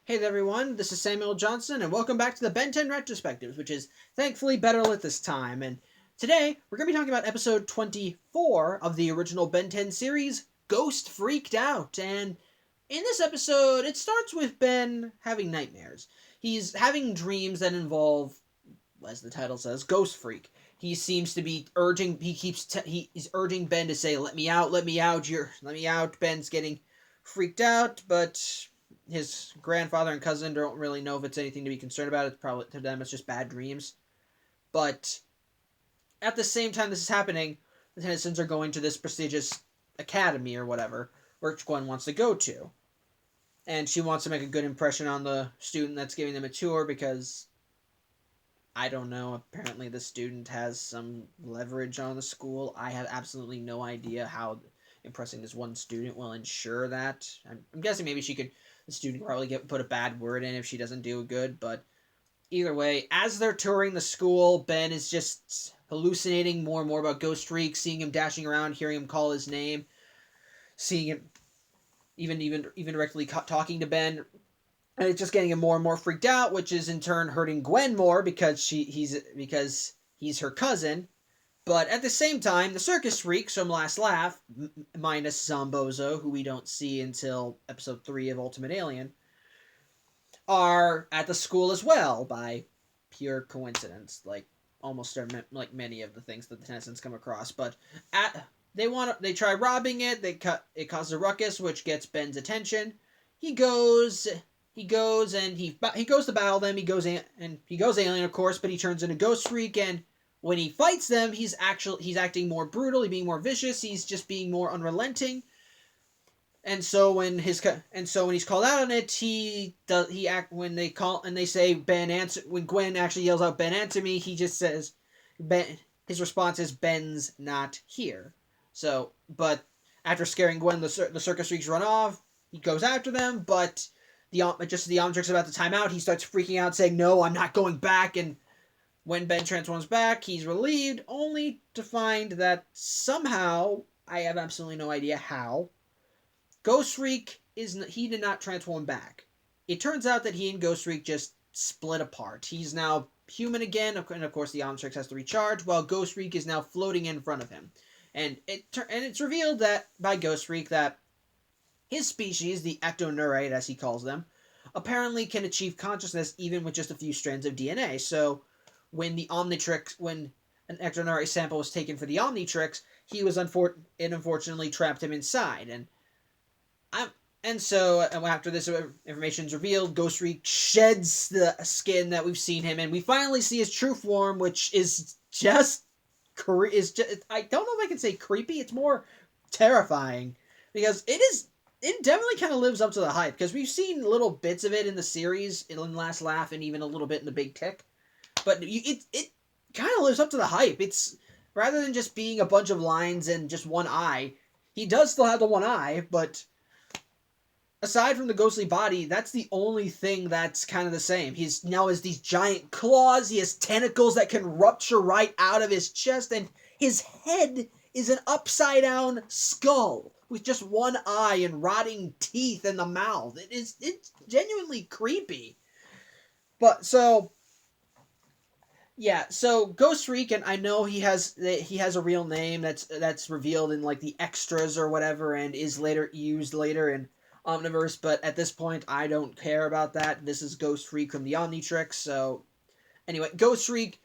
Hey there, everyone. This is Samuel Johnson, and welcome back to the Ben 10 Retrospectives, which is thankfully better lit this time. And today, we're going to be talking about episode 24 of the original Ben 10 series, Ghostfreaked Out. And in this episode, it starts with Ben having nightmares. He's having dreams that involve, as the title says, Ghostfreak. He seems to be urging, he's urging Ben to say, let me out, let me out, let me out. Ben's getting freaked out, but his grandfather and cousin don't really know if it's anything to be concerned about. It's probably, to them, it's just bad dreams. But at the same time this is happening, the Tennysons are going to this prestigious academy or whatever, which Gwen wants to go to. And she wants to make a good impression on the student that's giving them a tour because, I don't know, apparently the student has some leverage on the school. I have absolutely no idea how impressing this one student will ensure that. I'm guessing maybe the student probably put a bad word in if she doesn't do good, but either way, as they're touring the school, Ben is just hallucinating more and more about Ghostfreak, seeing him dashing around, hearing him call his name, seeing him even directly talking to Ben, and it's just getting him more and more freaked out, which is in turn hurting Gwen more because he's her cousin. But at the same time, the circus freaks from Last Laugh, minus Zombozo, who we don't see until episode 3 of Ultimate Alien, are at the school as well by pure coincidence, like like many of the things that the Tennysons come across. But they try robbing it. It causes a ruckus, which gets Ben's attention. He goes and he goes to battle them. He goes alien, of course, but he turns into Ghostfreak, and when he fights them, he's acting more brutal. He's being more vicious. He's just being more unrelenting. And so when he's called out on it, when they say Ben answer, when Gwen actually yells out Ben answer me, he just says Ben. His response is Ben's not here. So, but after scaring Gwen, the circus freaks run off. He goes after them, but the Omnitrix about to time out. He starts freaking out, saying, "No, I'm not going back." And when Ben transforms back, he's relieved, only to find that somehow, I have absolutely no idea how, Ghostfreak he did not transform back. It turns out that he and Ghostfreak just split apart. He's now human again, and of course the Omnitrix has to recharge, while Ghostfreak is now floating in front of him. And it's revealed that by Ghostfreak that his species, the Ectoneurite as he calls them, apparently can achieve consciousness even with just a few strands of DNA. So when an Ectoneurite sample was taken for the Omnitrix, it unfortunately trapped him inside. So after this information is revealed, Ghostfreak sheds the skin that we've seen him in. We finally see his true form, which is just I don't know if I can say creepy. It's more terrifying because it definitely kind of lives up to the hype, because we've seen little bits of it in the series, in Last Laugh, and even a little bit in The Big Tick. But it kind of lives up to the hype. It's, rather than just being a bunch of lines and just one eye, he does still have the one eye, but aside from the ghostly body, that's the only thing that's kind of the same. He's now has these giant claws, he has tentacles that can rupture right out of his chest, and his head is an upside-down skull with just one eye and rotting teeth in the mouth. It's genuinely creepy. But so Ghostfreak, and I know he has a real name that's revealed in like the extras or whatever, and is used later in Omniverse, but at this point I don't care about that. This is Ghostfreak from the Omnitrix. So anyway, Ghostfreak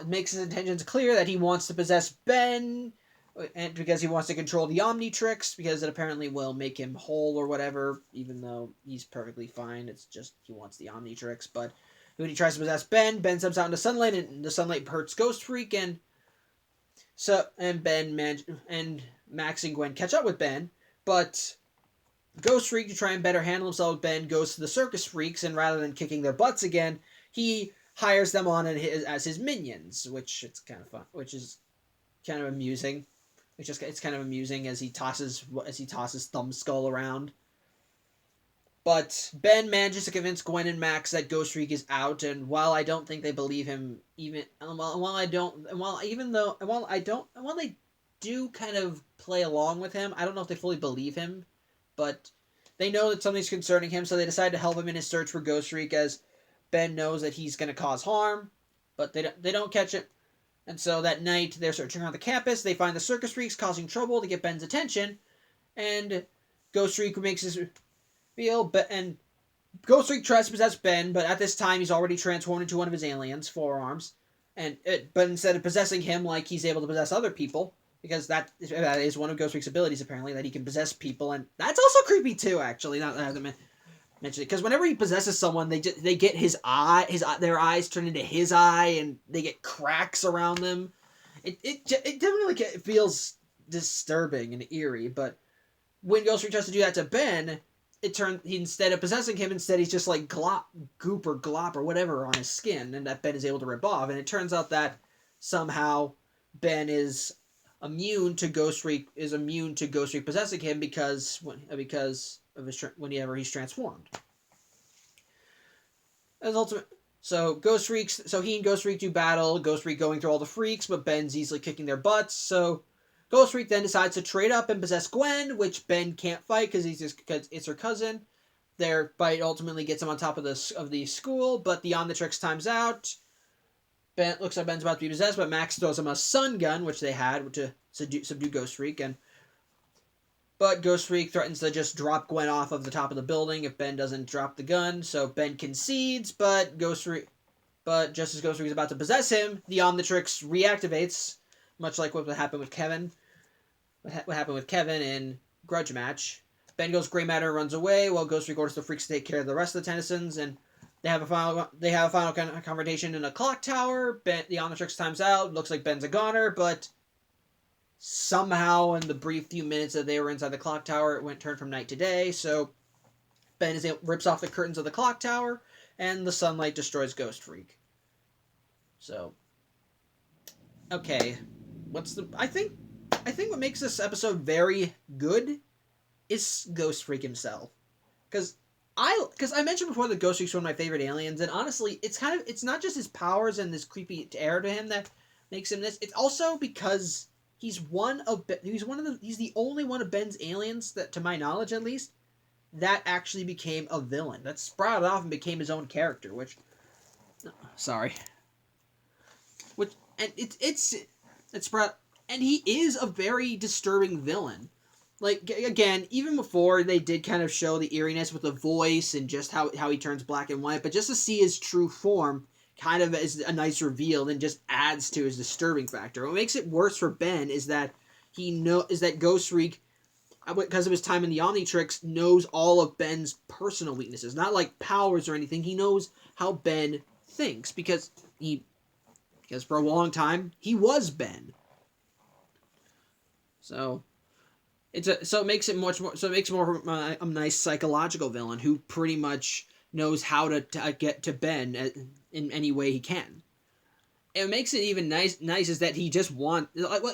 makes his intentions clear that he wants to possess Ben, and because he wants to control the Omnitrix, because it apparently will make him whole or whatever, even though he's perfectly fine. It's just he wants the Omnitrix. But when he tries to possess Ben steps out into sunlight, and the sunlight hurts Ghostfreak, and Max and Gwen catch up with Ben, but Ghostfreak, to try and better handle himself with Ben, goes to the circus freaks, and rather than kicking their butts again, he hires them on as his minions, which is kind of fun, which is kind of amusing. It's kind of amusing as he tosses Thumbskull around. But Ben manages to convince Gwen and Max that Ghostfreak is out, and while I don't think they believe him, while they do kind of play along with him, I don't know if they fully believe him, but they know that something's concerning him, so they decide to help him in his search for Ghostfreak, as Ben knows that he's going to cause harm, but they don't catch it. And so that night, they're searching around the campus. They find the circus freaks causing trouble to get Ben's attention, and Ghostfreak makes his reveal, and Ghostfreak tries to possess Ben, but at this time he's already transformed into one of his aliens, forearms. But instead of possessing him like he's able to possess other people, because that is one of Ghostfreak's abilities apparently, that he can possess people, and that's also creepy too. Actually, not that I haven't mentioned it, because whenever he possesses someone, they get their eyes turn into his eye, and they get cracks around them. It definitely feels disturbing and eerie. But when Ghostfreak tries to do that to Ben, instead of possessing him, he's just like goop or glop or whatever on his skin, and that Ben is able to rip off. And it turns out that somehow Ben is immune to Ghostfreak possessing him because whenever he's transformed. As ultimate, so he and Ghostfreak do battle. Ghostfreak going through all the freaks, but Ben's easily kicking their butts. So Ghostfreak then decides to trade up and possess Gwen, which Ben can't fight because it's her cousin. Their fight ultimately gets him on top of the school, but the Omnitrix times out. Ben looks like Ben's about to be possessed, but Max throws him a sun gun, which they had to subdue Ghostfreak, but Ghostfreak threatens to just drop Gwen off of the top of the building if Ben doesn't drop the gun. So Ben concedes, but just as Ghostfreak is about to possess him, the Omnitrix reactivates, much like what happened with Kevin. What happened with Kevin in Grudge Match. Ben goes gray matter and runs away, while Ghostfreak orders the freaks to take care of the rest of the Tennysons, and they have a final confrontation in a clock tower. The Omnitrix times out. Looks like Ben's a goner, but somehow in the brief few minutes that they were inside the clock tower, it turned from night to day. So Ben rips off the curtains of the clock tower, and the sunlight destroys Ghostfreak. So, okay, I think what makes this episode very good is Ghostfreak himself, because I mentioned before that Ghostfreak's one of my favorite aliens, and honestly, it's not just his powers and this creepy air to him that makes him this. It's also because he's the only one of Ben's aliens that, to my knowledge at least, that actually became a villain. That sprouted off and became his own character, and he is a very disturbing villain. Like, again, even before they did kind of show the eeriness with the voice and just how he turns black and white, but just to see his true form kind of is a nice reveal and just adds to his disturbing factor. What makes it worse for Ben is that Ghostfreak, because of his time in the Omnitrix, knows all of Ben's personal weaknesses. Not like powers or anything. He knows how Ben thinks because for a long time he was Ben. So it makes it more a nice psychological villain who pretty much knows how to get to Ben in any way he can. It makes it even nice is that he just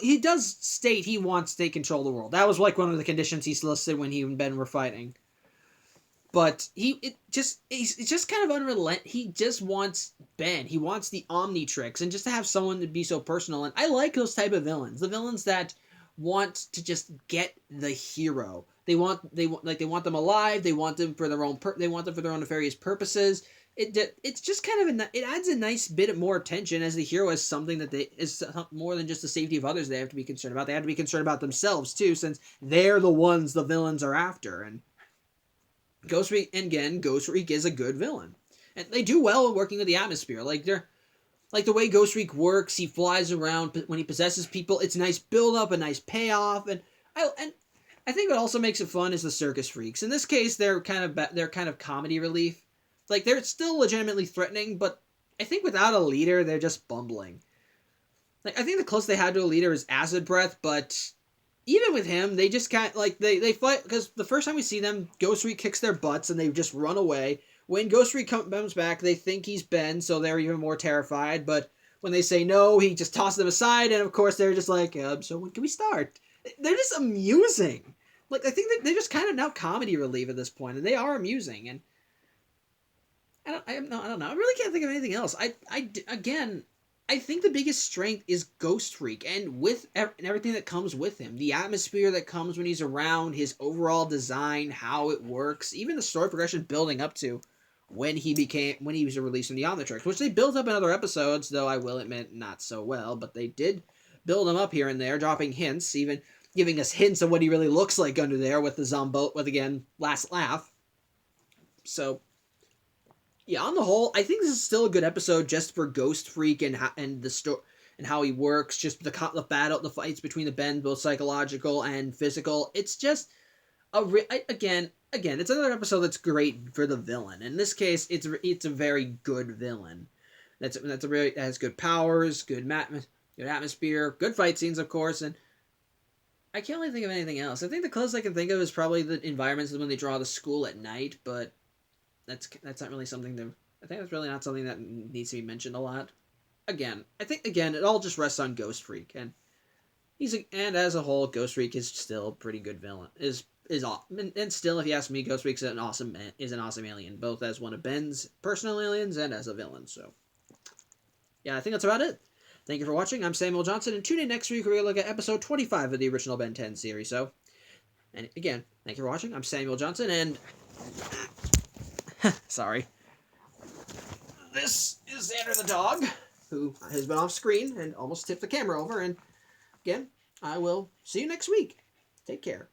he does state he wants to take control of the world. That was like one of the conditions he's listed when he and Ben were fighting. But it's just kind of unrelenting. He just wants Ben. He wants the Omnitrix, and just to have someone to be so personal. And I like those type of villains. The villains that want to just get the hero. They want them alive. They want them for their own nefarious purposes. It's just kind of it adds a nice bit more attention as the hero is something that is more than just the safety of others they have to be concerned about. They have to be concerned about themselves too, since they're the ones the villains are after. And Ghostfreak is a good villain, and they do well working with the atmosphere. Like the way Ghostfreak works, he flies around when he possesses people. It's a nice build up, a nice payoff, and I think what also makes it fun is the circus freaks. In this case, they're kind of comedy relief. Like, they're still legitimately threatening, but I think without a leader, they're just bumbling. Like, I think the closest they had to a leader is Acid Breath, but even with him, they just can't, like, they fight, because the first time we see them, Ghostfreak kicks their butts, and they just run away. When Ghostfreak comes back, they think he's Ben, so they're even more terrified, but when they say no, he just tosses them aside, and of course, they're just like, so when can we start? They're just amusing. Like, I think they're just kind of now comedy relief at this point, and they are amusing, and I don't know. I really can't think of anything else. Again, I think the biggest strength is Ghostfreak, and with everything that comes with him, the atmosphere that comes when he's around, his overall design, how it works, even the story progression building up to when he was released in the Omnitrix, which they built up in other episodes, though I will admit not so well, but they did build him up here and there, dropping hints, even giving us hints of what he really looks like under there with the Zombo, with again last laugh. So yeah, on the whole, I think this is still a good episode just for Ghostfreak and the story and how he works. Just the fights between the Ben, both psychological and physical. It's just again, it's another episode that's great for the villain. In this case, it's a very good villain. Has good powers, good atmosphere, good fight scenes, of course, and I can't really think of anything else. I think the closest I can think of is probably the environments when they draw the school at night, but that's not really something that I think that's really not something that needs to be mentioned a lot. I think it all just rests on Ghostfreak, and and as a whole, Ghostfreak is still a pretty good villain. And still, if you ask me, Ghostfreak is an awesome alien, both as one of Ben's personal aliens and as a villain. So yeah, I think that's about it. Thank you for watching. I'm Samuel Johnson, and tune in next week where we're going to look at episode 25 of the original Ben 10 series. So, and again, thank you for watching. I'm Samuel Johnson, and sorry. This is Xander the Dog, who has been off screen and almost tipped the camera over. And again, I will see you next week. Take care.